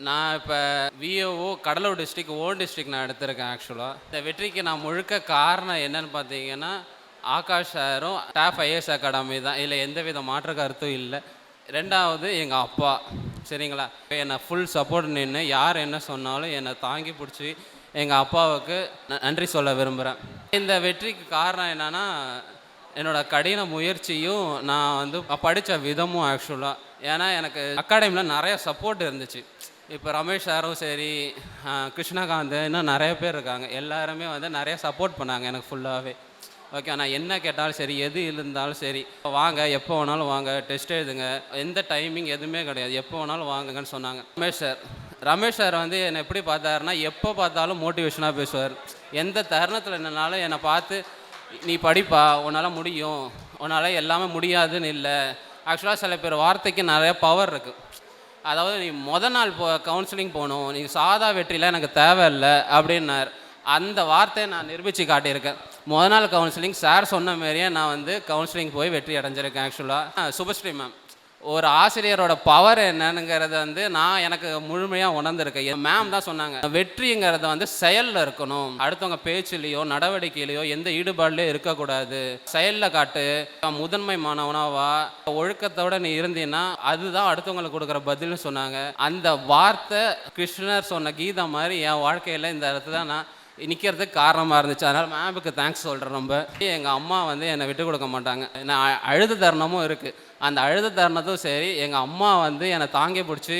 நான் இப்போ விஓஓ Cuddalore district own district நான் எடுத்திருக்கேன். ஆக்சுவலாக இந்த வெற்றிக்கு நான் முழுக்க காரணம் என்னன்னு பார்த்தீங்கன்னா, ஆகாஷ் சாரும் டாப் ஐஏஎஸ் அகாடமி தான். இதில் எந்தவித மாற்று கருத்தும் இல்லை. ரெண்டாவது எங்கள் அப்பா. சரிங்களா, என்னை ஃபுல் சப்போர்ட் நின்று யார் என்ன சொன்னாலும் என்னை தாங்கி பிடிச்சி எங்கள் அப்பாவுக்கு நன்றி சொல்ல விரும்புகிறேன். இந்த வெற்றிக்கு காரணம் என்னென்னா, என்னோடய கடின முயற்சியும் நான் வந்து படித்த விதமும் ஆக்சுவலாக. ஏன்னா எனக்கு அகாடமியில் நிறைய சப்போர்ட் இருந்துச்சு. இப்போ ரமேஷ் சாரும் சரி, கிருஷ்ணகாந்த், இன்னும் நிறைய பேர் இருக்காங்க. எல்லாருமே வந்து நிறைய சப்போர்ட் பண்ணாங்க எனக்கு ஃபுல்லாகவே. ஓகே, நான் என்ன கேட்டாலும் சரி, எது இருந்தாலும் சரி, வாங்க எப்போ வேணாலும் வாங்க, டெஸ்ட் எழுதுங்க, எந்த டைமிங் எதுவுமே கிடையாது, எப்போ வேணாலும் வாங்குங்கன்னு சொன்னாங்க. ரமேஷ் சார் வந்து என்னை எப்படி பார்த்தாருன்னா, எப்போ பார்த்தாலும் மோட்டிவேஷனாக பேசுவார். எந்த தருணத்தில் என்னன்னாலும் என்னை பார்த்து, நீ படிப்பா, உன்னால் முடியும், உன்னால் எல்லாமே முடியாதுன்னு இல்லை. ஆக்சுவலாக சில பேர் வார்த்தைக்கு நிறைய பவர் இருக்குது. அதாவது நீ நாள் கவுன்சிலிங் போகணும், நீங்கள் சாதா வெற்றியில் எனக்கு தேவையில்லை அப்படின்னார். அந்த வார்த்தையை நான் நிரூபித்து காட்டியிருக்கேன். நாள் கவுன்சிலிங் சார் சொன்ன மாதிரியே நான் வந்து கவுன்சிலிங் போய் வெற்றி அடைஞ்சிருக்கேன். ஆக்சுவலாக சுபஸ்ரீ மேம் ஒரு ஆசிரியரோட பவர் என்னங்கிறத வந்து நான் எனக்கு முழுமையாக உணர்ந்திருக்கேன். என் மேம் தான் சொன்னாங்க, வெற்றிங்கிறத வந்து செயலில் இருக்கணும், அடுத்தவங்க பேச்சுலேயோ நடவடிக்கையிலையோ எந்த ஈடுபாடுலையோ இருக்கக்கூடாது, செயலில் காட்டு, முதன்மை மாணவனாவா ஒழுக்கத்தோடு நீ இருந்தீன்னா அதுதான் அடுத்தவங்களுக்கு கொடுக்குற பதில்னு சொன்னாங்க. அந்த வார்த்தை கிருஷ்ணர் சொன்ன கீதம் மாதிரி என் வாழ்க்கையில் இந்த இடத்துல நான் நிற்கிறதுக்கு காரணமாக இருந்துச்சு. அதனால் மேமுக்கு தேங்க்ஸ் சொல்கிறேன். ரொம்ப எங்கள் அம்மா வந்து என்னை விட்டு கொடுக்க மாட்டாங்க. நான் அழுத தருணமும் இருக்குது. அந்த அழுத தருணத்தும் சரி, எங்கள் அம்மா வந்து என்னை தாங்கி பிடிச்சி,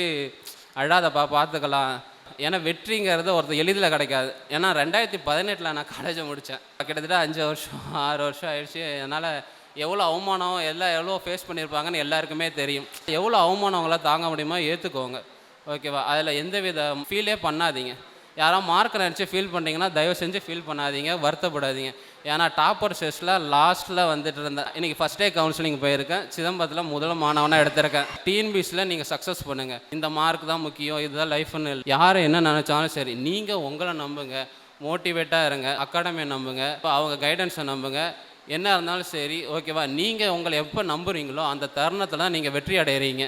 அழாதப்பா பார்த்துக்கலாம். ஏன்னா வெற்றிங்கிறது ஒருத்தர் எளிதில் கிடைக்காது. ஏன்னா 2018 நான் காலேஜை முடித்தேன். கிட்டத்தட்ட 5 வருஷம் 6 வருஷம் ஆயிடுச்சு. அதனால் எவ்வளோ அவமானம் எவ்வளோ ஃபேஸ் பண்ணியிருப்பாங்கன்னு எல்லாருக்குமே தெரியும். எவ்வளோ அவமானம் அவங்களாம் தாங்க முடியுமோ ஏற்றுக்கோங்க, ஓகேவா? அதில் எந்தவித ஃபீலே பண்ணாதீங்க. யாராவது மார்க் நினச்சி ஃபீல் பண்ணிங்கன்னா தயவு செஞ்சு ஃபீல் பண்ணாதீங்க, வருத்தப்படாதீங்க. ஏன்னா டாப்பர் செஸ்ட்டில் லாஸ்ட்டில் வந்துட்டு இருந்தேன். இன்றைக்கி ஃபஸ்ட் டே கவுன்சிலிங் போயிருக்கேன். சிதம்பரத்தில் முதல் மாணவனாக எடுத்திருக்கேன். டிஎன்பிஎஸ்சியில் நீங்கள் சக்ஸஸ் பண்ணுங்கள். இந்த மார்க் தான் முக்கியம், இதுதான் லைஃப்னு இல்லை. யார் என்ன நினச்சாலும் சரி, நீங்கள் உங்களை நம்புங்க, மோட்டிவேட்டாக இருங்க, அகாடமியை நம்புங்க, இப்போ அவங்க கைடன்ஸை நம்புங்க. என்ன இருந்தாலும் சரி, ஓகேவா? நீங்கள் உங்களை எப்போ நம்புறீங்களோ அந்த தருணத்தில் நீங்கள் வெற்றி அடைகிறீங்க.